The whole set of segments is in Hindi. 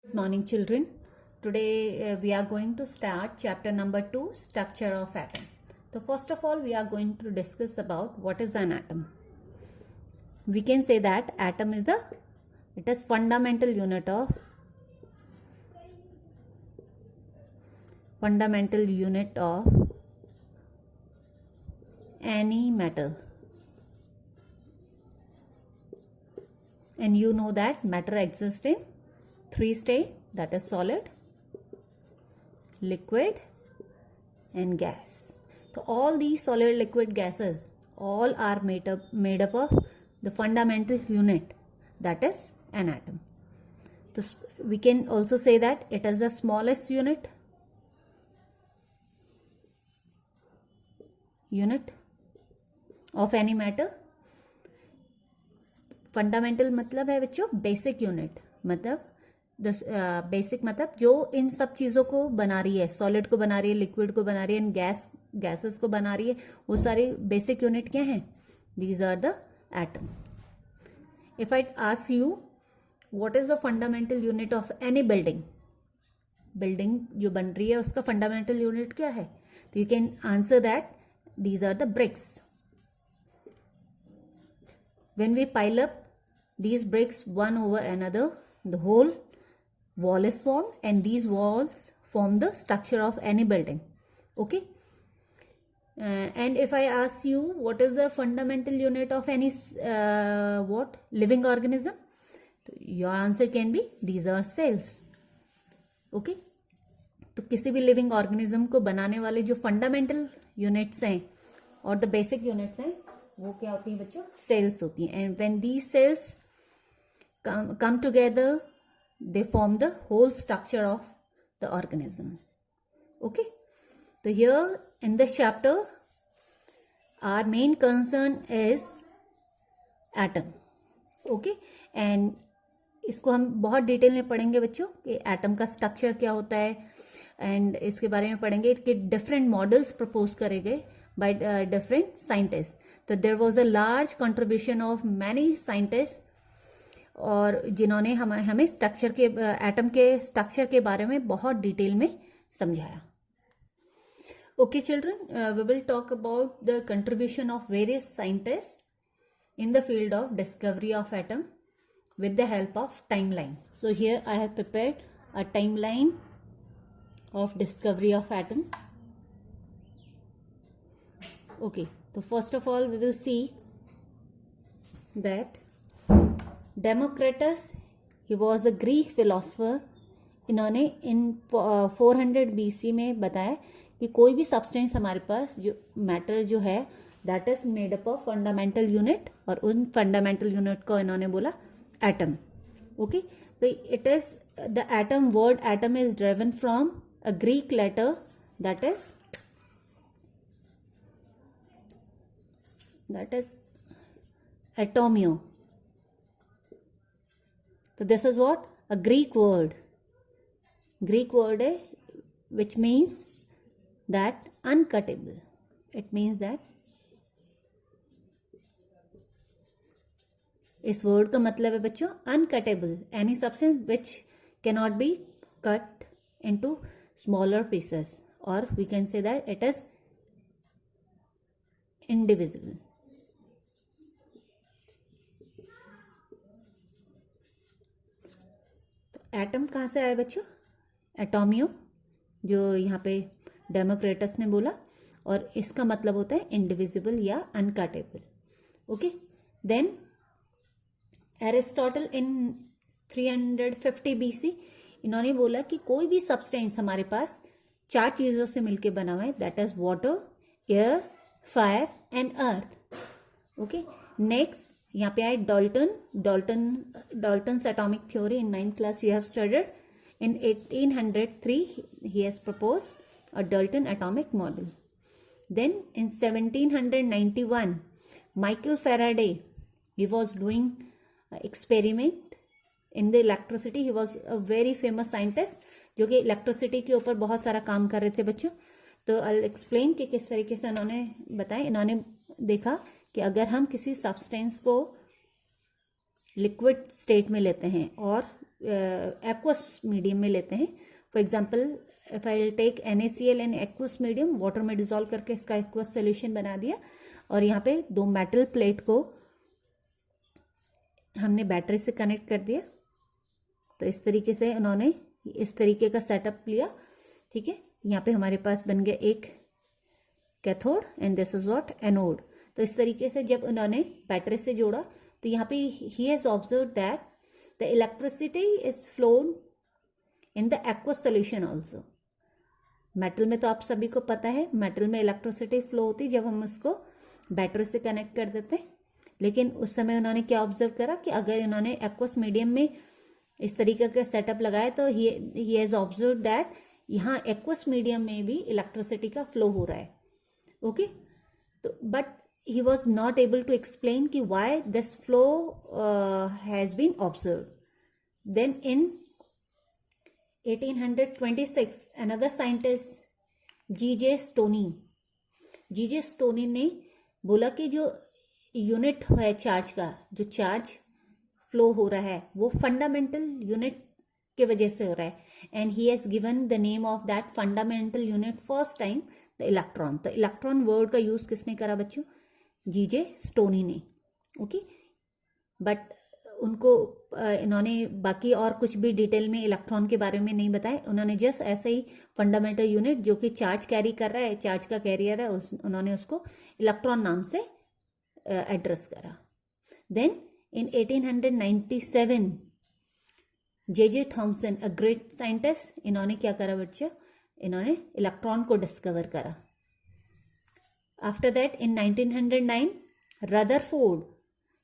Good morning, children. Today we are going to start chapter number 2, structure of atom. So first of all, we are going to discuss about what is an atom. We can say that atom is fundamental unit of any matter. And you know that matter exists in 3 states, that is solid, liquid and gas. So all these solid, liquid, gases all are made up of the fundamental unit, that is an atom. So we can also say that it is the smallest unit of any matter. Fundamental मतलब है बच्चों बेसिक यूनिट, मतलब बेसिक मतलब जो इन सब चीज़ों को बना रही है, सॉलिड को बना रही है, लिक्विड को बना रही है एंड गैसेस को बना रही है, वो सारी बेसिक यूनिट क्या हैं? These are the atom. If I ask you what is the fundamental unit of any building जो बन रही है उसका फंडामेंटल यूनिट क्या है? तो you can answer that these are the bricks. When we pile up these bricks one over another, the whole wall is formed, and these walls form the structure of any building. Okay. And if I ask you what is the fundamental unit of any living organism, your answer can be these are cells. Okay. तो किसी भी लिविंग ऑर्गेनिज्म को बनाने वाले जो फंडामेंटल यूनिट्स हैं और द बेसिक यूनिट्स हैं वो क्या होती हैं बच्चों? सेल्स होती हैं. And when these cells come together they form the whole structure of the organisms. Okay. तो here in this chapter our main concern is atom. Okay. And इसको हम बहुत डिटेल में पढ़ेंगे बच्चों कि एटम का स्ट्रक्चर क्या होता है, एंड इसके बारे में पढ़ेंगे कि डिफरेंट मॉडल्स प्रपोज करे गए by different scientists. तो there was a large contribution of many scientists और जिन्होंने हमें स्ट्रक्चर के एटम के स्ट्रक्चर के बारे में बहुत डिटेल में समझाया. Okay children, we will talk about the contribution of various scientists in the field of discovery of atom with the help of timeline. So here I have prepared a timeline of discovery of atom. Okay, so first of all we will see that Democritus, he was a Greek philosopher. इन्होंने इन 400 BC में बताया कि कोई भी सब्सटेंस हमारे पास जो मैटर जो है that is made up of fundamental unit, और उन फंडामेंटल यूनिट को इन्होंने बोला एटम. ओके. तो it is the atom, word atom is driven from a Greek letter that is atomio. So this is what? A Greek word है which means that uncuttable. It means that इस वर्ड का मतलब है बच्चों uncuttable, any substance which cannot be cut into smaller pieces, or we can say that it is indivisible. Atom कहाँ से आया बच्चों? एटोमियो, जो यहाँ पे डेमोक्रेटस ने बोला, और इसका मतलब होता है इंडिविजिबल या अनकटेबल. ओके. देन एरिस्टोटल इन 350 BC, इन्होंने बोला कि कोई भी सब्सटेंस हमारे पास 4 चीज़ों से मिलके बना हुआ है, that is water, air, fire and earth. Okay. Next यहाँ पे आए Dalton's atomic theory. In 9th class you have studied. In 1803 he has proposed a Dalton atomic model. Then in 1791 Michael Faraday, he was doing experiment in the electricity. He was a very famous scientist जो कि इलेक्ट्रिसिटी के ऊपर बहुत सारा काम कर रहे थे बच्चों. तो I'll explain कि किस तरीके से उन्होंने बताया. इन्होंने देखा कि अगर हम किसी सब्सटेंस को लिक्विड स्टेट में लेते हैं और एक्वस मीडियम में लेते हैं. For example if I take NaCl in aqueous medium, water में डिजोल्व करके इसका एक्वस सोल्यूशन बना दिया, और यहाँ पे दो मेटल प्लेट को हमने बैटरी से कनेक्ट कर दिया. तो इस तरीके से उन्होंने इस तरीके का सेटअप लिया. ठीक है, यहाँ पे हमारे पास बन गया एक cathode and this is what anode. तो इस तरीके से जब उन्होंने बैटरी से जोड़ा तो यहाँ पे he has observe that the electricity is flown in the aqueous solution also. Metal में तो आप सभी को पता है मेटल में इलेक्ट्रिसिटी फ्लो होती है जब हम उसको बैटरी से कनेक्ट कर देते हैं. लेकिन उस समय उन्होंने क्या ऑब्जर्व करा कि अगर इन्होंने एक्वस मीडियम में इस तरीके का सेटअप लगाया तो ही हैज ऑब्जर्व दैट यहाँ एक्वस मीडियम में भी इलेक्ट्रिसिटी का फ्लो हो रहा है. ओके, तो but he was not able to explain कि why this flow has been observe. Then in 1826 another scientist G.J. Stoney ने बोला कि जो यूनिट है चार्ज का, जो चार्ज फ्लो हो रहा है वो फंडामेंटल यूनिट के वजह से हो रहा है. And he has given the name of that fundamental unit first time the electron. तो इलेक्ट्रॉन वर्ड का यूज किसने करा बच्चों? G.J. Stoney ने. ओके, बट उनको इन्होंने बाकी और कुछ भी डिटेल में इलेक्ट्रॉन के बारे में नहीं बताया. उन्होंने जस्ट ऐसे ही फंडामेंटल यूनिट जो कि चार्ज कैरी कर रहा है, चार्ज का कैरियर है, उन्होंने उसको इलेक्ट्रॉन नाम से एड्रेस करा. Then in 1897 J.J. Thomson, a great scientist, इन्होंने क्या करा बच्चों? इन्होंने इलेक्ट्रॉन को डिस्कवर करा. After that in 1909 Rutherford,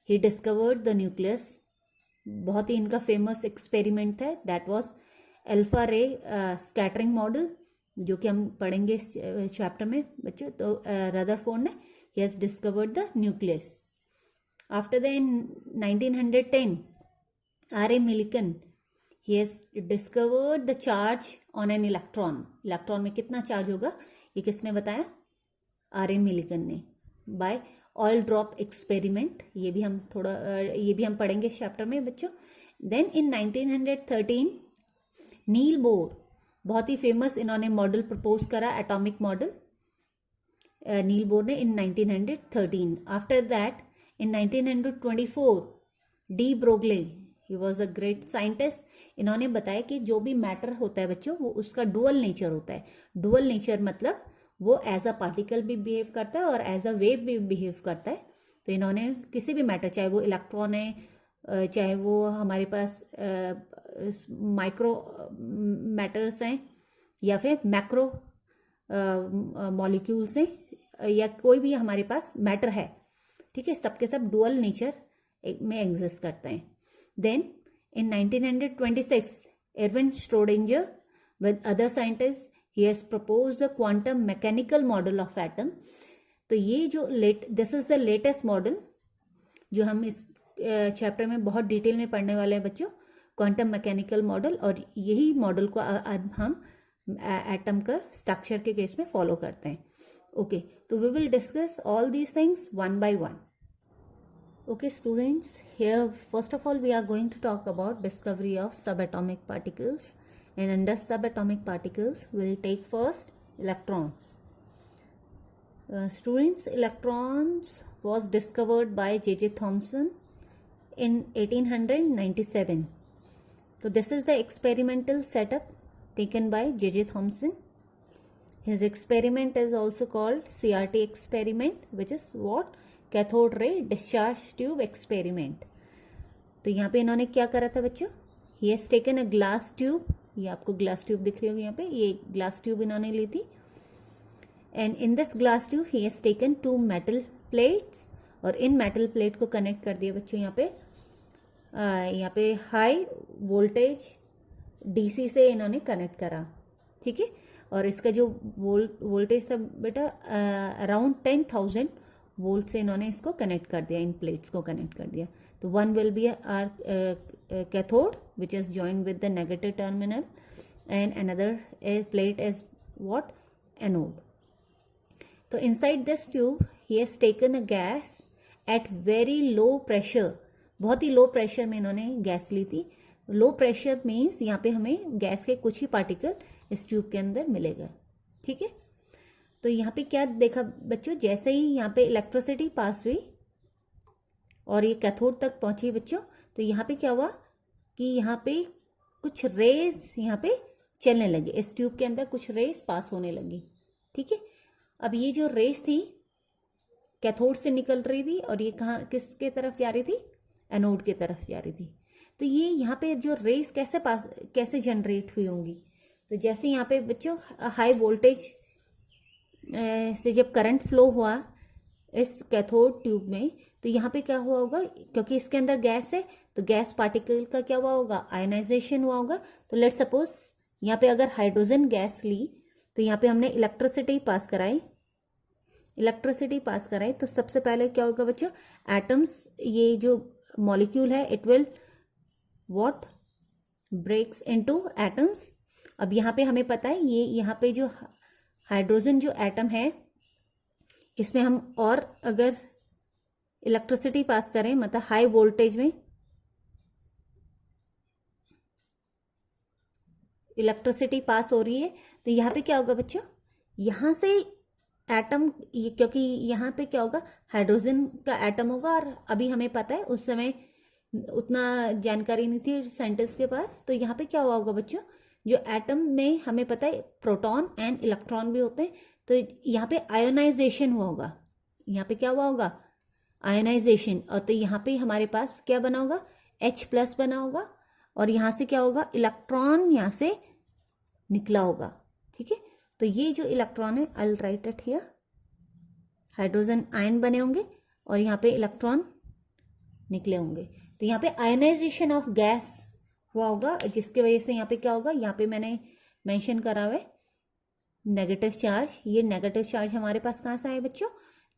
he discovered the nucleus. बहुत ही इनका फेमस एक्सपेरिमेंट है, that was alpha ray scattering model, जो कि हम पढ़ेंगे इस चैप्टर में बच्चों. तो रदरफोर्ड ने he has discovered the nucleus. After that in 1910 R.A. Millikan, he has discovered the charge on an electron. Electron में कितना चार्ज होगा ये किसने बताया? R.A. Millikan ने. बाय ऑयल ड्रॉप एक्सपेरिमेंट, ये भी हम पढ़ेंगे इस चैप्टर में बच्चों. देन इन 1913 नील बोर, बहुत ही फेमस, इन्होंने मॉडल प्रपोज करा, एटॉमिक मॉडल, नील बोर ने in 1913. After that in 1924 de Broglie, he was a great scientist. इन्होंने बताया कि जो भी मैटर होता है बच्चों वो उसका डुअल नेचर होता है. डुअल नेचर मतलब वो एज अ पार्टिकल भी बिहेव करता है और एज अ वेव भी बिहेव करता है. तो इन्होंने किसी भी मैटर, चाहे वो इलेक्ट्रॉन है, चाहे वो हमारे पास माइक्रो मैटर्स हैं या फिर मैक्रो मॉलिक्यूल्स हैं, या कोई भी हमारे पास मैटर है, ठीक है, सबके सब डुअल नेचर में एग्जिस्ट करते हैं. Then in 1926 Erwin Schrodinger with other scientist, he has proposed the quantum mechanical model of atom. तो ये जो this is the latest model जो हम इस चैप्टर में बहुत डिटेल में पढ़ने वाले हैं बच्चों, क्वांटम मैकेनिकल मॉडल. और यही मॉडल को अब हम एटम का स्ट्रक्चर के केस में फॉलो करते हैं. ओके, तो we will discuss all these things one by one. Okay students, here first of all we are going to talk about discovery of subatomic particles, and under subatomic particles we will take first electrons. Students, electrons was discovered by J.J. Thomson in 1897. So this is the experimental setup taken by J.J. Thomson. His experiment is also called CRT experiment, which is what? Cathode ray discharge tube experiment. तो यहाँ पे इन्होंने क्या करा था बच्चों? ही has taken a glass tube, ये आपको ग्लास ट्यूब दिख रही होगी यहाँ पे, ये ग्लास ट्यूब इन्होंने ली थी. And in this glass tube he has taken 2 metal plates, और इन मेटल प्लेट को कनेक्ट कर दिया बच्चों यहाँ पे हाई वोल्टेज डीसी से इन्होंने कनेक्ट करा, ठीक है. और इसका जो वोल्टेज था बेटा अराउंड 10,000 वोल्ट से इन्होंने इसको कनेक्ट कर दिया, इन प्लेट्स को कनेक्ट कर दिया. तो one will be our cathode which is joined with the negative terminal, and another plate is what? Anode. तो inside this tube he has taken a gas at very low pressure, बहुत ही लो प्रेशर में इन्होंने गैस ली थी. लो प्रेशर मीन्स यहाँ पे हमें गैस के कुछ ही पार्टिकल इस ट्यूब के अंदर मिलेगा, ठीक है। तो यहाँ पे क्या देखा बच्चों, जैसे ही यहाँ पे इलेक्ट्रिसिटी पास हुई और ये कैथोड तक पहुंची बच्चों, तो यहाँ पे क्या हुआ कि यहाँ पे कुछ रेज यहाँ पे चलने लगे, इस ट्यूब के अंदर कुछ रेज पास होने लगी, ठीक है। अब ये जो रेज थी कैथोड से निकल रही थी और ये कहाँ किसके तरफ जा रही थी, एनोड की तरफ जा रही थी। तो ये यहाँ पे जो रेज कैसे जनरेट हुई होंगी, तो जैसे यहाँ पे बच्चों हाई वोल्टेज से जब करंट फ्लो हुआ इस कैथोड ट्यूब में, तो यहाँ पे क्या हुआ होगा, क्योंकि इसके अंदर गैस है तो गैस पार्टिकल का क्या हुआ होगा, आयनाइजेशन हुआ होगा। तो लेट्स सपोज यहाँ पे अगर हाइड्रोजन गैस ली, तो यहाँ पे हमने इलेक्ट्रिसिटी पास कराई, तो सबसे पहले क्या होगा बच्चों, एटम्स, ये जो मॉलिक्यूल है it will what breaks into atoms. अब यहाँ पे हमें पता है ये यहाँ पे जो हाइड्रोजन जो एटम है इसमें हम और अगर इलेक्ट्रिसिटी पास करें, मतलब हाई वोल्टेज में इलेक्ट्रिसिटी पास हो रही है, तो यहाँ पे क्या होगा बच्चों, यहाँ से एटम, क्योंकि यहाँ पे क्या होगा, हाइड्रोजन का एटम होगा, और अभी हमें पता है उस समय उतना जानकारी नहीं थी साइंटिस्ट के पास। तो यहाँ पे क्या हुआ होगा बच्चों, जो एटम में हमें पता है प्रोटॉन एंड इलेक्ट्रॉन भी होते हैं, तो यहाँ पे आयोनाइजेशन हुआ होगा, यहाँ पे क्या हुआ होगा, आयोनाइजेशन। और तो यहाँ पे हमारे पास क्या बना होगा, H+ बना होगा, और यहाँ से क्या होगा, इलेक्ट्रॉन यहाँ से निकला होगा, ठीक है। तो ये जो इलेक्ट्रॉन है, आई will right it here, hydrogen ion बने होंगे और यहाँ पे इलेक्ट्रॉन निकले होंगे। तो यहाँ पे आयनाइजेशन ऑफ गैस हुआ होगा, जिसकी वजह से यहाँ पे क्या होगा, यहाँ पे मैंने मेंशन करा हुआ है नेगेटिव चार्ज। ये नेगेटिव चार्ज हमारे पास कहाँ से आए बच्चों,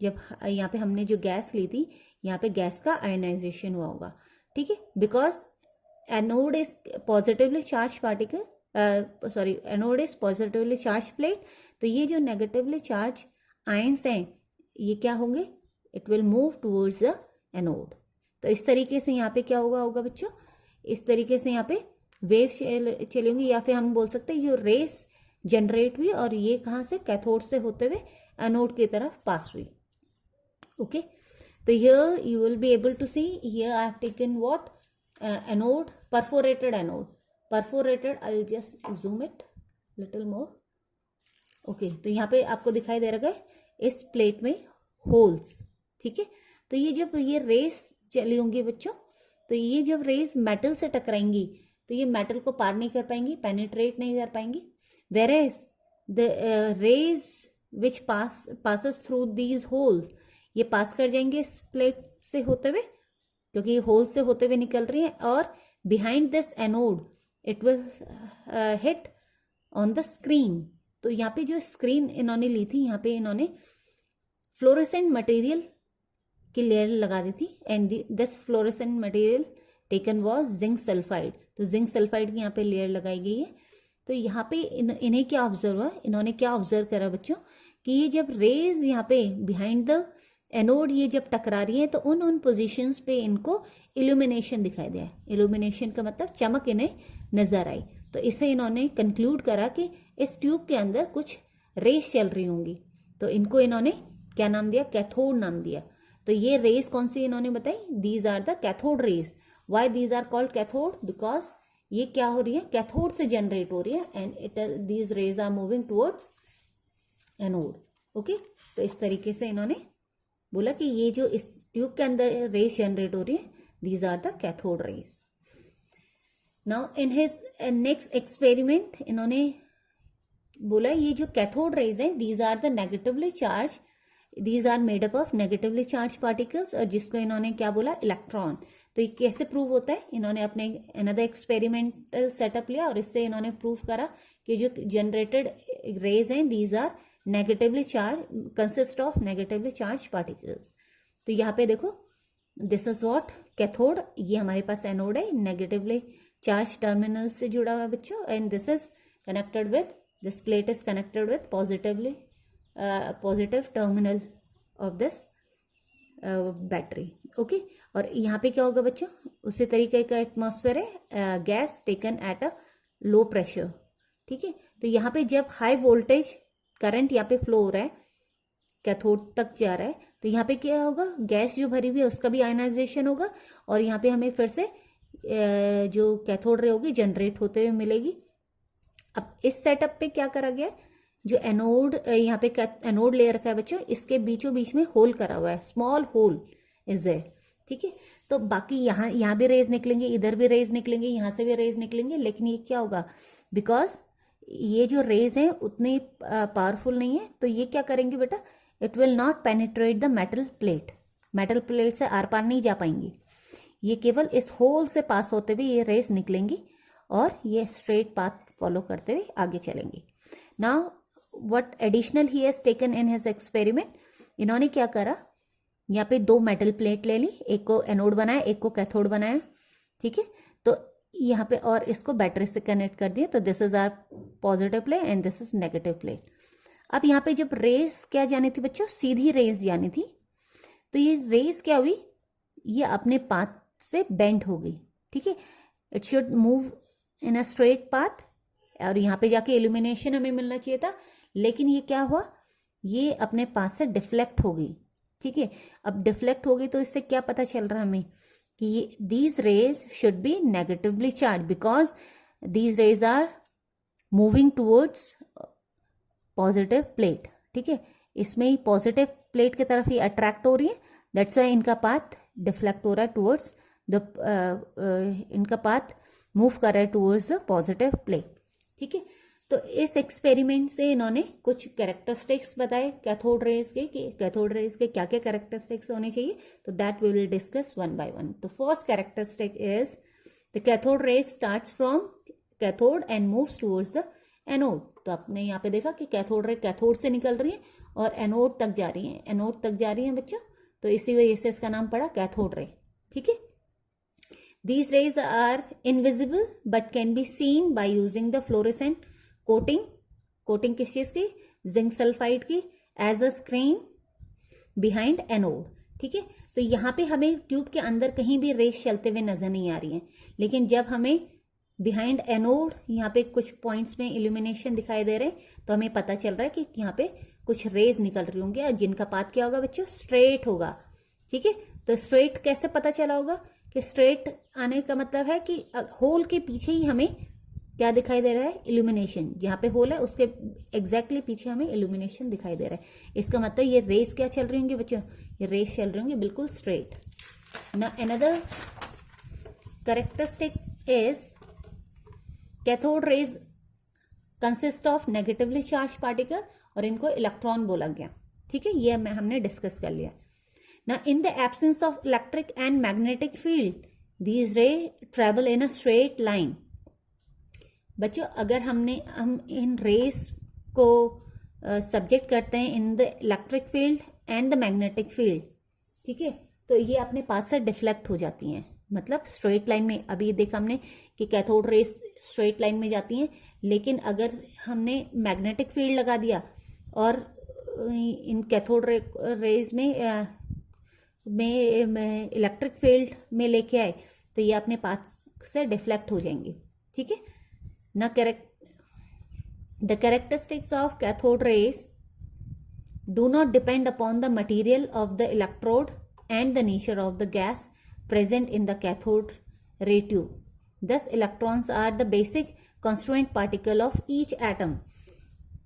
जब यहाँ पे हमने जो गैस ली थी, यहाँ पे गैस का आयनाइजेशन हुआ होगा, ठीक है। Because anode is positively charge particle, anode is positively charge plate. तो ये जो नेगेटिवली चार्ज आयंस हैं ये क्या होंगे, it will move towards the anode. तो इस तरीके से यहाँ पे क्या होगा बच्चों, इस तरीके से यहाँ पे वेव चलेंगी, या फिर हम बोल सकते हैं जो रेस जनरेट हुई और ये कहाँ से, कैथोड से होते हुए एनोड की तरफ पास हुई, ओके। तो here you will be able to see, here I have taken what, anode, perforated anode, perforated, I will just zoom it little more, okay. तो यहाँ पे आपको दिखाई दे रहा है इस प्लेट में होल्स, ठीक है। तो ये जब ये रेस चली होंगी बच्चों, तो ये जब रेस मेटल से टकराएंगी तो ये मेटल को पार नहीं कर पाएंगी, पेनिट्रेट नहीं कर पाएंगी। Whereas the rays which passes through these holes, ये पास कर जाएंगे इस प्लेट से होते हुए, क्योंकि ये होल्स से होते हुए निकल रही है, और behind this anode it will hit on the screen. तो यहाँ पे जो स्क्रीन इन्होंने ली थी, यहाँ पे इन्होंने फ्लोरेसेंट मटेरियल की लेयर लगा दी थी, and this fluorescent material taken was zinc sulphide. तो जिंक सल्फाइड की यहाँ पे लेयर लगाई गई है। तो यहाँ पे इन्हें क्या ऑब्जर्व हुआ, इन्होंने क्या ऑब्जर्व करा बच्चों, कि ये जब रेज यहाँ पे बिहाइंड द एनोड ये जब टकरा रही है, तो उन पोजीशंस पे इनको इल्यूमिनेशन दिखाई दिया है। इल्यूमिनेशन का मतलब चमक इन्हें नजर आई। तो इसे इन्होंने कंक्लूड करा कि इस ट्यूब के अंदर कुछ रेस चल रही होंगी, तो इनको इन्होंने क्या नाम दिया, कैथोड नाम दिया। तो ये रेस कौन सी इन्होंने बताई, these are the cathode rays. Why these are called cathode, because ये क्या हो रही है, कैथोड से जनरेट हो रही है, and these rays are moving towards anode, okay. तो इस तरीके से इन्होंने बोला कि ये जो इस ट्यूब के अंदर रेस जनरेट हो रही है, these are the cathode rays. Now in his next experiment इन्होंने बोला ये जो कैथोड रेज है, these are the negatively charge, these are made up of negatively charge particles, और जिसको इन्होंने क्या बोला, इलेक्ट्रॉन। तो ये कैसे प्रूव होता है, इन्होंने अपने अनदर एक्सपेरिमेंटल सेटअप लिया और इससे इन्होंने प्रूव करा कि जो जनरेटेड रेज हैं, these are negatively charge, consist of negatively charge particles. तो यहाँ पे देखो, दिस इज व्हाट कैथोड, ये हमारे पास एनोड है, नेगेटिवली चार्ज टर्मिनल से जुड़ा हुआ है बच्चों, and this is connected with, this plate is connected with positive terminal of this battery, okay. और यहाँ पे क्या होगा बच्चों, उसी तरीके का एटमॉस्फेयर है, gas taken at a low pressure, ठीक है। तो यहाँ पे जब हाई वोल्टेज करंट यहाँ पे फ्लो हो रहा है, कैथोड तक जा रहा है, तो यहाँ पे क्या होगा, गैस जो भरी हुई है उसका भी आयनाइजेशन होगा, और यहाँ पे हमें फिर से जो कैथोड रे होगी जनरेट होते हुए मिलेगी। अब इस सेटअप पे क्या करा गया है, जो एनोड यहाँ पे एनोड ले रखा है बच्चों, इसके बीचों बीच में होल करा हुआ है, स्मॉल होल इज देयर, ठीक है। तो बाकी यहाँ भी रेज निकलेंगे, इधर भी रेज निकलेंगे, यहाँ से भी रेज निकलेंगे, लेकिन ये क्या होगा, बिकॉज ये जो रेज हैं उतनी पावरफुल नहीं है, तो ये क्या करेंगे बेटा, it will not penetrate the metal plate, metal plate से आर पार नहीं जा पाएंगी, ये केवल इस होल से पास होते हुए ये रेज निकलेंगी और ये स्ट्रेट पाथ फॉलो करते हुए आगे चलेंगी। Now what additional he has taken in his experiment, इन्होंने क्या करा, यहाँ पे दो मेटल प्लेट ले ली, एक को एनोड बनाया, एक को कैथोड बनाया, ठीक है। तो यहाँ पे और इसको बैटरी से कनेक्ट कर दिया, तो this is our positive plate and this is negative plate. अब यहाँ पे जब रेज क्या जानी थी बच्चों, सीधी रेज जानी थी, तो ये रेज क्या हुई, ये अपने पाथ से बेंड हो गई, ठीक है। It should move in a straight path, और यहाँ पे जाके इल्यूमिनेशन हमें मिलना चाहिए था, लेकिन ये क्या हुआ, ये अपने पाथ से डिफ्लेक्ट हो गई, ठीक है। अब डिफ्लेक्ट हो गई तो इससे क्या पता चल रहा है हमें कि these rays should be negatively charge, because these rays are moving towards positive plate, ठीक है। इसमें ही पॉजिटिव प्लेट की तरफ ही अट्रैक्ट हो रही है, दैट्स वाई इनका पाथ डिफ्लेक्ट हो रहा है टूवर्ड्स द, इनका पाथ मूव कर रहा है टूवर्ड्स द पॉजिटिव प्लेट, ठीक है। तो इस एक्सपेरिमेंट से इन्होंने कुछ कैरेक्टरिस्टिक्स बताए कैथोड रेज के, कि कैथोड रेज के क्या क्या कैरेक्टरिस्टिक्स होने चाहिए, तो that we will discuss one by one. तो first characteristic is the cathode rays starts from cathode and moves towards the anode. तो आपने यहाँ पे देखा कि कैथोड रे कैथोड से निकल रही है और एनोड तक जा रही है, एनोड तक जा रही है बच्चों, तो इसी वजह से इसका नाम पड़ा कैथोड रे, ठीक है। These rays are invisible but can be seen by using the fluorescent coating, coating किस चीज की, जिंक सल्फाइड की, as a screen behind anode, ठीक है। तो यहाँ पे हमें ट्यूब के अंदर कहीं भी रेस चलते हुए नजर नहीं आ रही है, लेकिन जब हमें बिहाइंड एनोड यहाँ पे कुछ पॉइंट्स में इल्यूमिनेशन दिखाई दे रहे हैं, तो हमें पता चल रहा है कि यहाँ पे कुछ रेज निकल रही होंगी, और जिनका पाथ क्या होगा बच्चों, स्ट्रेट होगा, ठीक है। तो स्ट्रेट कैसे पता चला होगा, कि स्ट्रेट आने का मतलब है कि होल के पीछे ही हमें क्या दिखाई दे रहा है, इल्यूमिनेशन, जहाँ पे होल है उसके एग्जैक्टली पीछे हमें इल्यूमिनेशन दिखाई दे रहा है। इसका मतलब ये रेस क्या चल रही होंगी बच्चों, ये रेस चल रही होंगी बिल्कुल स्ट्रेट। ना another characteristic is cathode rays consist of negatively charge particle, और इनको इलेक्ट्रॉन बोला गया, ठीक है, ये हमने डिस्कस कर लिया। Now, in the absence of electric and magnetic field, these rays travel in a straight line. बच्चों अगर हम इन रेस को सब्जेक्ट करते हैं in the electric field and the magnetic field, ठीक है, तो ये अपने पाथ से डिफ्लेक्ट हो जाती हैं, मतलब स्ट्रेट लाइन में। अभी देखा हमने कि कैथोड रेस स्ट्रेट लाइन में जाती हैं, लेकिन अगर हमने मैग्नेटिक फील्ड लगा दिया और इन कैथोड रेज में इलेक्ट्रिक फील्ड में लेके आए, तो ये अपने पाथ से डिफ्लेक्ट हो जाएंगे, ठीक है ना। The characteristics of cathode rays do not depend upon the material of the electrode and the nature of the gas present in the cathode ray tube, thus electrons are the basic constituent particle of each atom.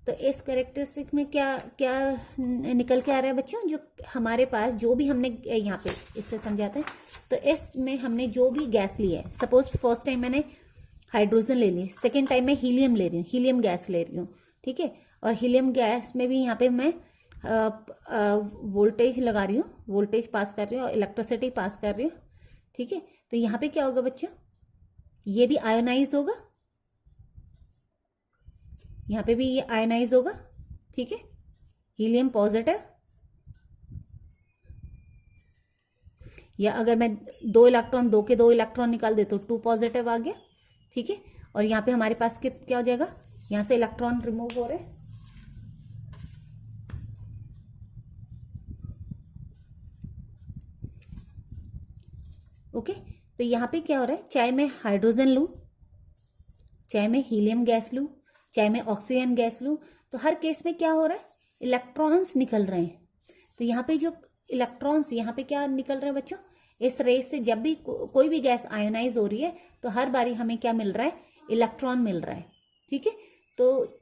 तो इस कैरेक्टरिस्टिक में क्या क्या निकल के आ रहा है बच्चों, जो हमारे पास जो भी हमने यहाँ पे इससे समझाते हैं, तो इसमें हमने जो भी गैस ली है, सपोज फर्स्ट टाइम मैंने हाइड्रोजन ले ली, सेकेंड टाइम मैं हीलियम ले रही हूँ, हीलियम गैस ले रही हूँ, ठीक है, और हीलियम गैस में भी यहाँ पे मैं वोल्टेज लगा रही हूँ, वोल्टेज पास कर रही हूँ और इलेक्ट्रिसिटी पास कर रही हूँ, ठीक है। तो यहाँ पे क्या होगा बच्चों, ये भी आयोनाइज होगा, यहाँ पे भी ये आयनाइज होगा, ठीक है, हीलियम पॉजिटिव, या अगर मैं दो के दो इलेक्ट्रॉन निकाल दे तो 2 पॉजिटिव आ गया, ठीक है। और यहाँ पे हमारे पास क्या हो जाएगा, यहाँ से इलेक्ट्रॉन रिमूव हो रहे, ओके, तो यहाँ पे क्या हो रहा है, चाहे मैं हाइड्रोजन लूँ, चाहे मैं हीलियम गैस लूँ, चाहे मैं ऑक्सीजन गैस लूँ, तो हर केस में क्या हो रहा है, इलेक्ट्रॉन्स निकल रहे हैं। तो यहाँ पे जो इलेक्ट्रॉन्स, यहाँ पे क्या निकल रहे हैं बच्चों, इस रेस से जब भी कोई भी गैस आयोनाइज हो रही है तो हर बारी हमें क्या मिल रहा है, इलेक्ट्रॉन मिल रहा है। ठीक है, तो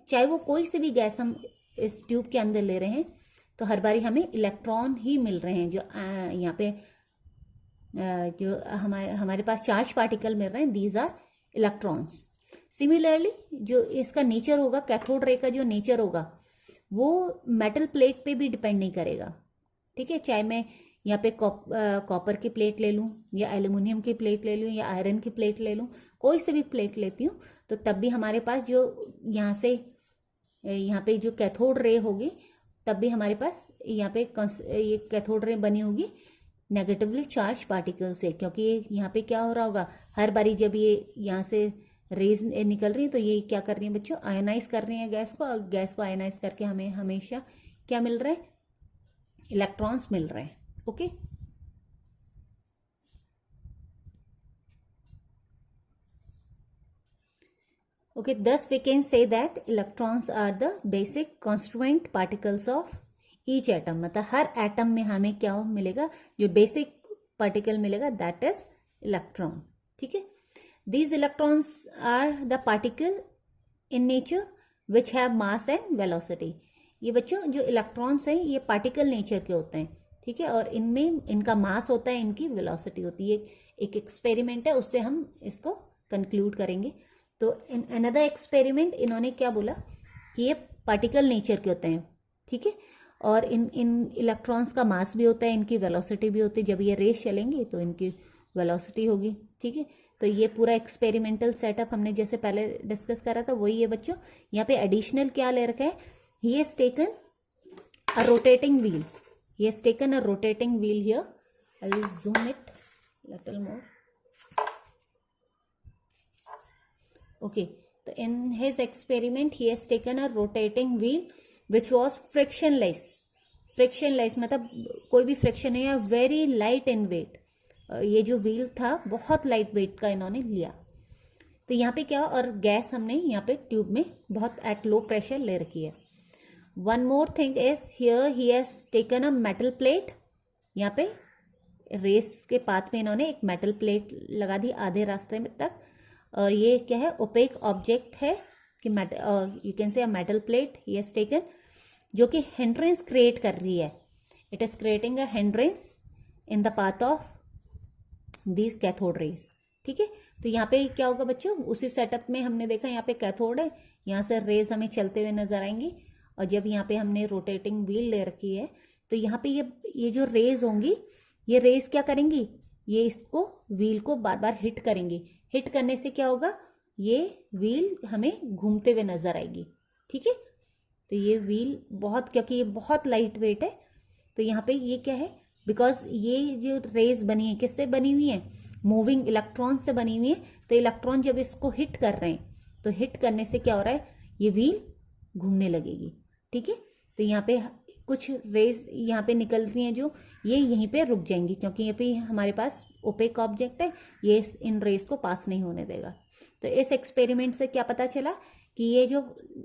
चाहे वो कोई से भी गैस हम इस ट्यूब के अंदर ले रहे हैं तो हर बारी हमें इलेक्ट्रॉन ही मिल रहे हैं। जो यहाँ पे जो हमारे पास चार्ज पार्टिकल मिल रहे हैं, दीज आर इलेक्ट्रॉन्स। सिमिलरली जो इसका नेचर होगा, कैथोड रे का जो नेचर होगा वो मेटल प्लेट पे भी डिपेंड नहीं करेगा। ठीक है, चाहे मैं यहाँ पे कॉपर की प्लेट ले लूँ या एल्यूमिनियम की प्लेट ले लूँ या आयरन की प्लेट ले लूँ, कोई से भी प्लेट लेती हूँ तो तब भी हमारे पास जो यहाँ पे जो कैथोड रे होगी तब भी हमारे पास यहाँ पे ये कैथोड रे बनी होगी नेगेटिवली चार्ज पार्टिकल से, क्योंकि यहाँ पे क्या हो रहा होगा, हर बारी जब ये यहाँ से रेज निकल रही है तो ये क्या कर रही है बच्चों, आयोनाइज कर रही है गैस को, और गैस को आयोनाइज करके हमें हमेशा क्या मिल रहा है, इलेक्ट्रॉन्स मिल रहे हैं। Okay, okay, thus we can say that electrons are the basic constituent particles of each atom। मतलब हर एटम में हमें क्या मिलेगा, जो बेसिक पार्टिकल मिलेगा, दैट इज इलेक्ट्रॉन। ठीक है, these electrons are the particle in nature which have mass and velocity। ये बच्चों जो इलेक्ट्रॉन्स हैं ये पार्टिकल नेचर के होते हैं। ठीक है, और इनमें इनका मास होता है, इनकी वेलोसिटी होती है। एक एक्सपेरिमेंट है, उससे हम इसको कंक्लूड करेंगे। तो इन अनदर एक्सपेरिमेंट इन्होंने क्या बोला कि ये पार्टिकल नेचर के होते हैं। ठीक है, और इन इलेक्ट्रॉन्स का मास भी होता है, इनकी वेलोसिटी भी होती है। जब ये रेस चलेंगी तो इनकी वेलोसिटी होगी। ठीक है, तो ये पूरा एक्सपेरिमेंटल सेटअप हमने जैसे पहले डिस्कस करा था वही है बच्चों। यहाँ पे एडिशनल क्या ले रखा है, ही has taken a rotating wheel, he has taken a rotating wheel here. I will zoom it little more. Okay, so in his experiment he has taken a rotating wheel which was frictionless। frictionless मतलब कोई भी फ्रिक्शन नहीं है, वेरी लाइट इन वेट। ये जो व्हील था बहुत लाइट वेट का इन्होंने लिया। तो यहाँ पे क्या, और गैस हमने यहाँ पे ट्यूब में बहुत एट लो प्रेशर ले रखी है। One more thing is here he has taken a metal plate. यहाँ पे रेस के पाथ में इन्होंने एक मेटल प्लेट लगा दी आधे रास्ते में तक, और ये क्या है, ओपेक ऑब्जेक्ट है कि मेटल, और you can say a metal plate he has taken, जो कि हिंड्रेंस क्रिएट कर रही है। It is creating a hindrance in the path of these cathode rays. ठीक है, तो यहाँ पे क्या होगा बच्चों, उसी सेटअप में हमने देखा यहाँ पे कैथोड है, यहाँ से रेज हमें चलते हुए नजर आएंगी, और जब यहाँ पे हमने रोटेटिंग व्हील ले रखी है तो यहाँ पे ये जो रेज होंगी, ये रेज क्या करेंगी, ये इसको व्हील को बार बार हिट करेंगी। हिट करने से क्या होगा, ये व्हील हमें घूमते हुए नजर आएगी। ठीक है, तो ये व्हील बहुत, क्योंकि ये बहुत लाइट वेट है, तो यहाँ पे ये क्या है, बिकॉज ये जो रेज बनी है किससे बनी हुई है, मूविंग इलेक्ट्रॉन से बनी हुई है। तो इलेक्ट्रॉन जब इसको हिट कर रहे हैं तो हिट करने से क्या हो रहा है, ये व्हील घूमने लगेगी। ठीक है, तो यहाँ पे कुछ रेज यहाँ पे निकल रही हैं जो ये यहीं पे रुक जाएंगी, क्योंकि यहाँ पे हमारे पास ओपेक ऑब्जेक्ट है, ये इन रेज को पास नहीं होने देगा। तो इस एक्सपेरिमेंट से क्या पता चला कि ये जो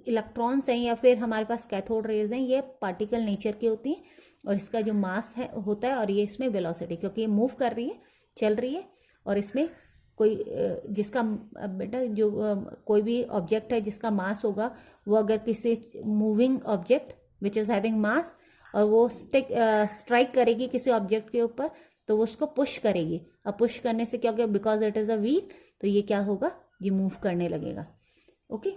इलेक्ट्रॉन्स हैं या फिर हमारे पास कैथोड रेज हैं, ये पार्टिकल नेचर की होती हैं, और इसका जो मास है होता है, और ये इसमें वेलोसिटी, क्योंकि ये मूव कर रही है, चल रही है, और इसमें कोई जिसका बेटा जो कोई भी ऑब्जेक्ट है जिसका मास होगा, वो अगर किसी moving object which is having mass, और वो स्ट्राइक करेगी किसी ऑब्जेक्ट के ऊपर, तो वो उसको पुश करेगी। अब पुश करने से क्या होगा, because it is a wheel, तो ये क्या होगा, ये मूव करने लगेगा। ओके,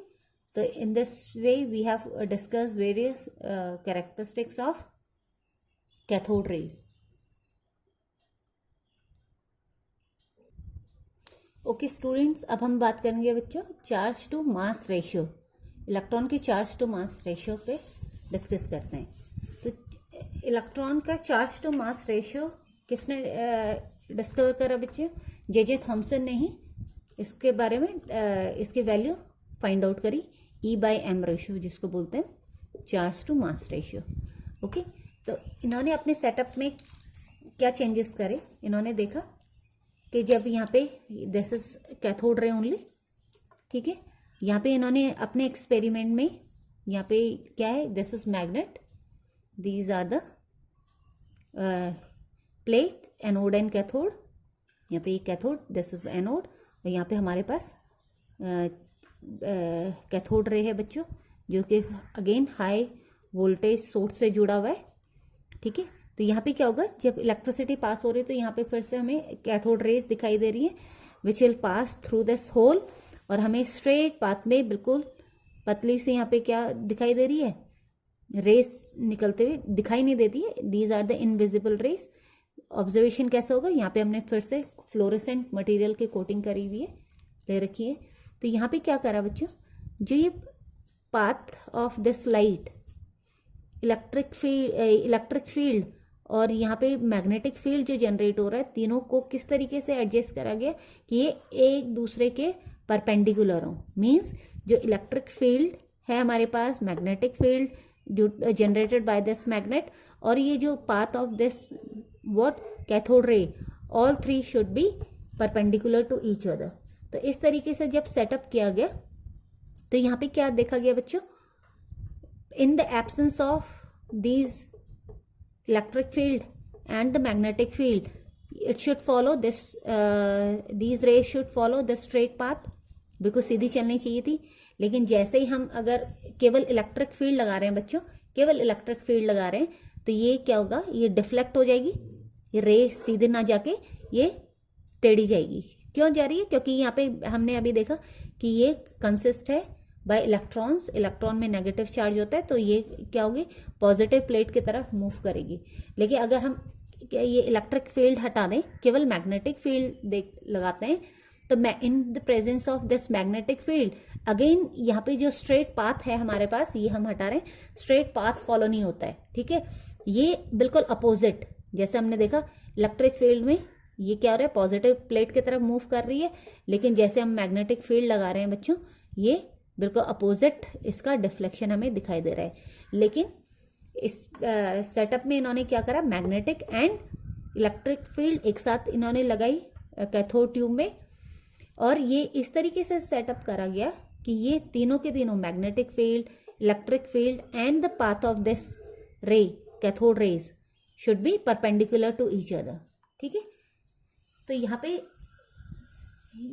तो in this way we have discuss various characteristics of cathode rays. Okay students, अब हम बात करेंगे बच्चों charge to mass ratio, electron की चार्ज टू मास रेशियो पे डिस्कस करते हैं। तो इलेक्ट्रॉन का चार्ज टू मास रेशियो किसने डिस्कवर करा बच्चे, जे थॉमसन ने ही इसके बारे में इसकी वैल्यू फाइंड आउट करी, E/m रेशियो जिसको बोलते हैं charge to mass ratio. Okay, तो इन्होंने अपने सेटअप में क्या चेंजेस करे, इन्होंने देखा कि जब यहाँ पे this is cathode ray only, ठीक है, यहाँ पे इन्होंने अपने एक्सपेरिमेंट में यहाँ पे क्या है, this is magnet, these are the plate, anode and cathode, यहाँ पे कैथोड, दिस इज एनोड, और यहाँ पे हमारे पास कैथोड रे है बच्चों, जो कि अगेन हाई वोल्टेज सोर्स से जुड़ा हुआ है, ठीक है। तो यहाँ पे क्या होगा, जब इलेक्ट्रिसिटी पास हो रही है तो यहाँ पे फिर से हमें कैथोड रेज दिखाई दे रही है, which will pass through this hole, और हमें स्ट्रेट पाथ में बिल्कुल पतली सी यहाँ पे क्या दिखाई दे रही है, रेस निकलते हुए दिखाई नहीं देती है, these are the invisible rays. Observation कैसे होगा, यहाँ पे हमने फिर से फ्लोरेसेंट मटेरियल की कोटिंग करी हुई है, ले रखी है। तो यहाँ पे क्या करा बच्चों, जो ये path of this light, electric field और यहाँ पे मैग्नेटिक फील्ड जो जनरेट हो रहा है, तीनों को किस तरीके से एडजस्ट करा गया कि ये एक दूसरे के परपेंडिकुलर हो। मीन्स जो इलेक्ट्रिक फील्ड है हमारे पास, मैग्नेटिक फील्ड जो जनरेटेड बाय दिस मैग्नेट, और ये जो path of this what cathode ray, all three should be perpendicular to each other. तो इस तरीके से जब सेटअप किया गया तो यहाँ पे क्या देखा गया बच्चों, in the absence of these electric field and the magnetic field, it should follow this these rays should follow the straight path, बिल्कुल सीधी चलनी चाहिए थी। लेकिन जैसे ही हम अगर केवल इलेक्ट्रिक फील्ड लगा रहे हैं बच्चों, केवल इलेक्ट्रिक फील्ड लगा रहे हैं, तो ये क्या होगा, ये डिफ्लेक्ट हो जाएगी, ये रे सीधे ना जाके ये टेढ़ी जाएगी। क्यों जा रही है, क्योंकि यहाँ पे हमने अभी देखा कि ये कंसिस्ट है बाय इलेक्ट्रॉन्स, इलेक्ट्रॉन में नेगेटिव चार्ज होता है, तो ये क्या होगी, पॉजिटिव प्लेट की तरफ मूव करेगी। लेकिन अगर हम ये इलेक्ट्रिक फील्ड हटा दें, केवल मैग्नेटिक फील्ड लगाते हैं, तो in the presence of this magnetic field again यहाँ पे जो स्ट्रेट पाथ है हमारे पास, ये हम हटा रहे हैं, स्ट्रेट पाथ फॉलो नहीं होता है, ठीक है। ये बिल्कुल अपोजिट, जैसे हमने देखा इलेक्ट्रिक फील्ड में ये क्या हो रहा है, पॉजिटिव प्लेट की तरफ मूव कर रही है, लेकिन जैसे हम मैग्नेटिक फील्ड लगा रहे हैं बच्चों, ये बिल्कुल अपोजिट इसका डिफ्लेक्शन हमें दिखाई दे रहा है। लेकिन इस सेटअप में इन्होंने क्या करा, मैग्नेटिक एंड इलेक्ट्रिक फील्ड एक साथ इन्होंने लगाई कैथोड ट्यूब में, और ये इस तरीके से सेटअप करा गया कि ये तीनों के तीनों magnetic field, electric field and the path of this ray, cathode rays should be perpendicular to each other, ठीक है। तो यहाँ पे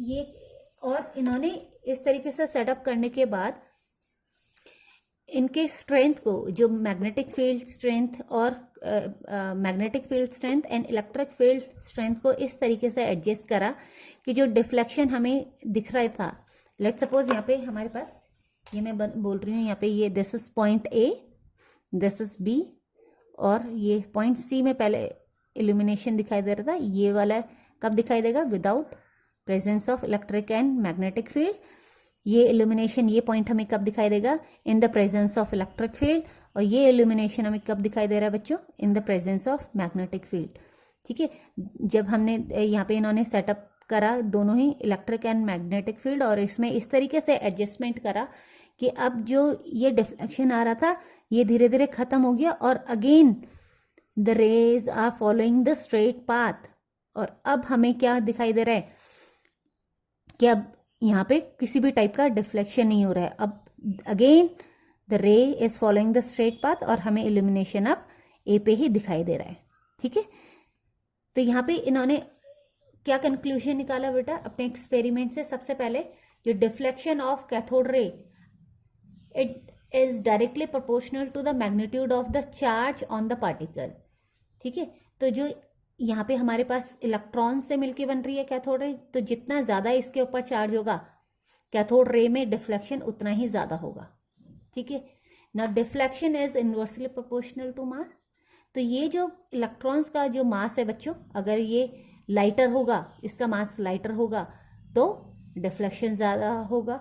ये, और इन्होंने इस तरीके से सेटअप करने के बाद इनके स्ट्रेंथ को, जो मैग्नेटिक फील्ड स्ट्रेंथ और magnetic field strength and electric field strength को इस तरीके से एडजस्ट करा कि जो डिफ्लेक्शन हमें दिख रहा था, लेट सपोज यहाँ पे हमारे पास, ये मैं बोल रही हूँ यहाँ पे, ये this is point A, this is B, और ये पॉइंट सी में पहले इल्यूमिनेशन दिखाई दे रहा था, ये वाला कब दिखाई देगा, without presence of electric and magnetic field. ये इल्यूमिनेशन, ये पॉइंट हमें कब दिखाई देगा, in the presence of electric field, और ये इल्यूमिनेशन हमें कब दिखाई दे रहा है बच्चों, in the presence of magnetic field, ठीक है। जब हमने यहाँ पे इन्होंने सेटअप करा दोनों ही इलेक्ट्रिक एंड मैग्नेटिक फील्ड, और इसमें इस तरीके से एडजस्टमेंट करा कि अब जो ये डिफ्लेक्शन आ रहा था ये धीरे धीरे खत्म हो गया, और again the rays are following the straight path. और अब हमें क्या दिखाई दे रहा है कि अब यहाँ पे किसी भी टाइप का डिफ्लेक्शन नहीं हो रहा है, अब अगेन द रे is following the straight path, और हमें इल्यूमिनेशन अब ए पे ही दिखाई दे रहा है, ठीक है। तो यहाँ पे इन्होंने क्या कंक्लूजन निकाला बेटा अपने एक्सपेरिमेंट से, सबसे पहले जो deflection of cathode ray, it is directly proportional to the magnitude of the charge on the particle, ठीक है। तो जो यहाँ पे हमारे पास इलेक्ट्रॉन से मिलके बन रही है कैथोड रे, तो जितना ज्यादा इसके ऊपर चार्ज होगा कैथोड रे में डिफ्लेक्शन उतना ही ज्यादा होगा, ठीक है ना। Deflection is inversely proportional to mass. तो ये जो इलेक्ट्रॉन्स का जो मास है बच्चों, अगर ये लाइटर होगा, इसका मास लाइटर होगा तो डिफ्लेक्शन ज्यादा होगा,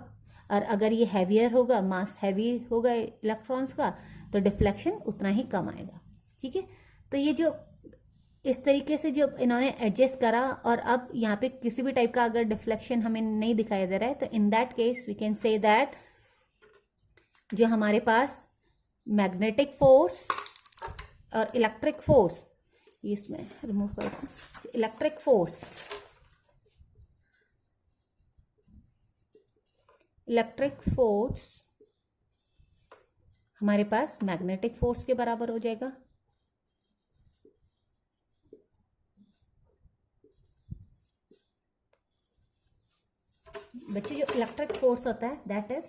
और अगर ये हैवियर होगा, मास हैवी होगा इलेक्ट्रॉन्स का, तो डिफ्लेक्शन उतना ही कम आएगा, ठीक है। तो ये जो इस तरीके से जो इन्होंने एडजस्ट करा, और अब यहाँ पे किसी भी टाइप का अगर डिफ्लेक्शन हमें नहीं दिखाई दे रहा है, तो in that case we can say that जो हमारे पास मैग्नेटिक फोर्स और इलेक्ट्रिक फोर्स, इसमें रिमूव करते हैं, इलेक्ट्रिक फोर्स इलेक्ट्रिक फोर्स हमारे पास मैग्नेटिक फोर्स के बराबर हो जाएगा। बच्चों जो इलेक्ट्रिक फोर्स होता है that is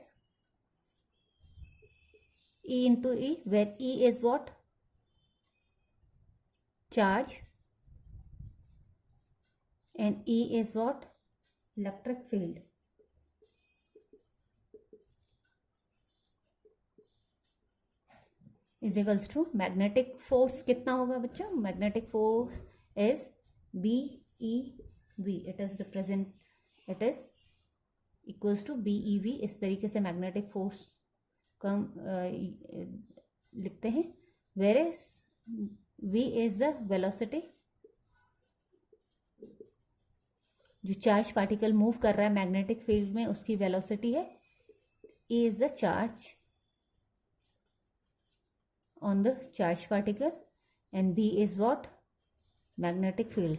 E into E, where E is what? Charge, and E is what? Electric field. Is equals to magnetic force कितना होगा बच्चों? Magnetic force is BeV. It is equals to BeV. इस तरीके से magnetic force को हम लिखते हैं। Whereas V is the velocity, जो चार्ज पार्टिकल मूव कर रहा है मैग्नेटिक फील्ड में उसकी वेलोसिटी है। E is the charge on the charge particle and B is what? Magnetic field.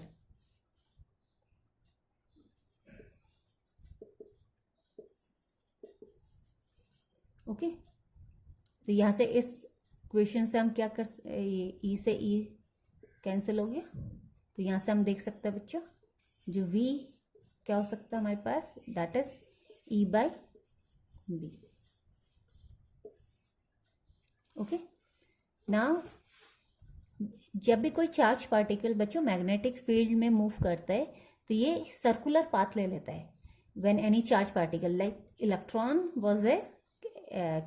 Okay तो यहाँ से इस क्वेश्चन से हम क्या कर, E से E कैंसिल हो गया, तो यहाँ से हम देख सकते हैं बच्चों जो V क्या हो सकता है हमारे पास, that is E by B. Okay now जब भी कोई चार्ज पार्टिकल बच्चों मैग्नेटिक फील्ड में मूव करता है तो ये सर्कुलर पाथ ले लेता है। When any charge particle like electron was a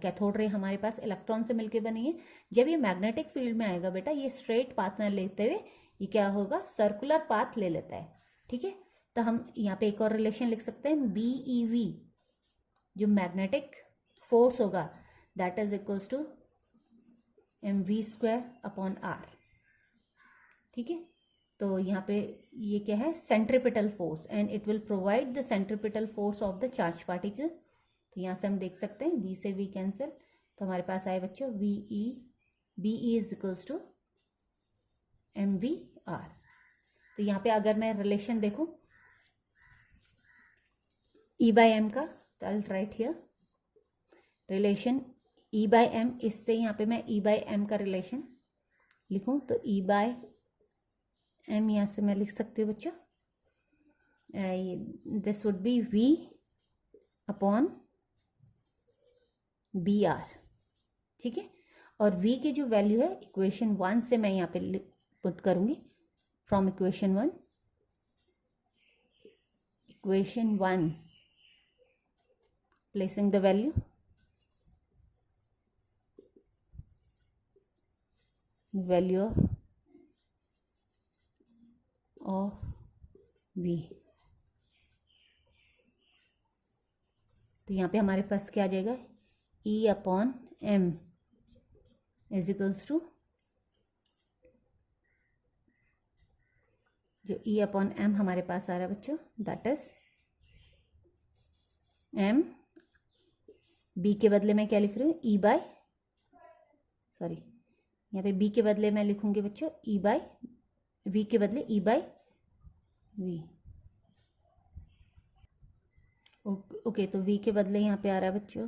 cathode ray हमारे पास इलेक्ट्रॉन से मिलके बनी है, जब ये मैग्नेटिक फील्ड में आएगा बेटा ये स्ट्रेट पाथ ना लेते हुए ये क्या होगा, सर्कुलर पाथ ले लेता है। ठीक है तो हम यहाँ पे एक और रिलेशन लिख सकते हैं, BeV जो मैग्नेटिक फोर्स होगा that is equals to mv² upon r। ठीक है तो यहाँ पे ये क्या है, centripetal force, and it will provide the centripetal force of the charge particle. तो यहाँ से हम देख सकते हैं V से V कैंसिल, तो हमारे पास आए बच्चों BE is equals to mvr। तो यहाँ पे अगर मैं रिलेशन देखूं E by m का, तो I write here relation E by m, इससे यहाँ पे मैं E by m का रिलेशन लिखूं तो E by m यहाँ से मैं लिख सकती हूँ बच्चों, this would be V upon BR। ठीक है और V की जो वैल्यू है इक्वेशन 1 से मैं यहाँ पे पुट करूंगी, from equation 1 placing the value of V। तो यहाँ पे हमारे पास क्या आ जाएगा, E upon m is equals to, जो E अपॉन m हमारे पास आ रहा है बच्चों दैट इज m, B के बदले में क्या लिख रही हूँ, E बाय, सॉरी यहाँ पे B के बदले मैं लिखूंगी बच्चों E बाय, V के बदले E बाय V। ओके तो V के बदले यहाँ पे आ रहा है बच्चों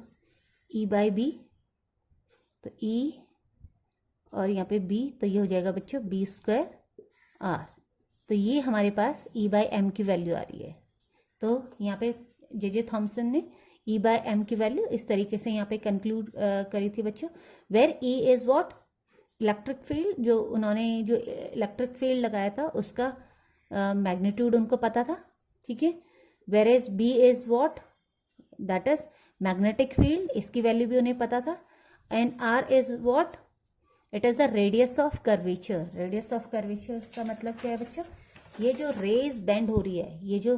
E बाय B, तो E और यहाँ पे B, तो ये हो जाएगा बच्चों B² R। तो ये हमारे पास E बाय M की वैल्यू आ रही है। तो यहाँ पे जे थॉमसन ने E बाय M की वैल्यू इस तरीके से यहाँ पे कंक्लूड करी थी बच्चों, where E is what, electric field, जो उन्होंने जो इलेक्ट्रिक फील्ड लगाया था उसका मैग्नीट्यूड उनको पता था। ठीक है where as B is what, that is magnetic field, इसकी वैल्यू भी उन्हें पता था, and R is what, it is the radius of curvature. Radius of curvature का मतलब क्या है बच्चों, ये जो रेज बेंड हो रही है, ये जो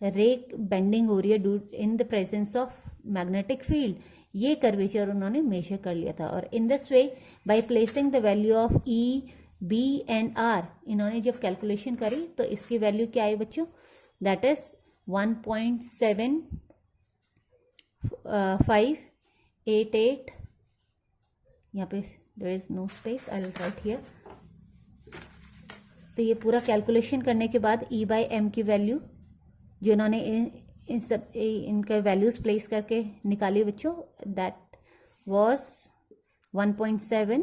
रे बेंडिंग हो रही है in the presence of magnetic field, ये कर्वेचर उन्होंने मेजर कर लिया था। और इन this way by placing the value of E, B and R, इन्होंने जब कैलकुलेशन करी तो इसकी वैल्यू क्या आई बच्चों, दैट इज 1.7588, यहाँ पे there is no space, I will write here. तो ये पूरा कैलकुलेशन करने के बाद E बाय M की वैल्यू जो उन्होंने इन सब इनका वैल्यूज प्लेस करके निकालिए बच्चों. That was 1.7,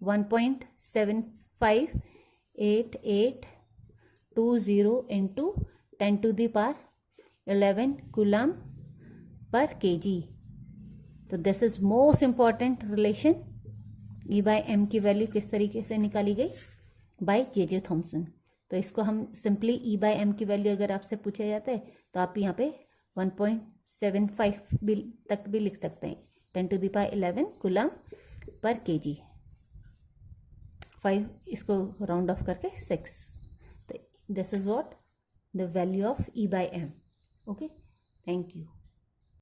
1.758820 into 10 to the power 11 coulomb पर kg. तो this is most important relation. E by M की वैल्यू किस तरीके से निकाली गई? By J Thomson. तो इसको हम सिंपली E बाय एम की वैल्यू अगर आपसे पूछा जाता है तो आप यहाँ पे 1.75 तक भी लिख सकते हैं. 10 to the power 11 कूलम पर kg. 5 इसको राउंड ऑफ करके 6. तो this is what the value of E by M. Okay, thank you.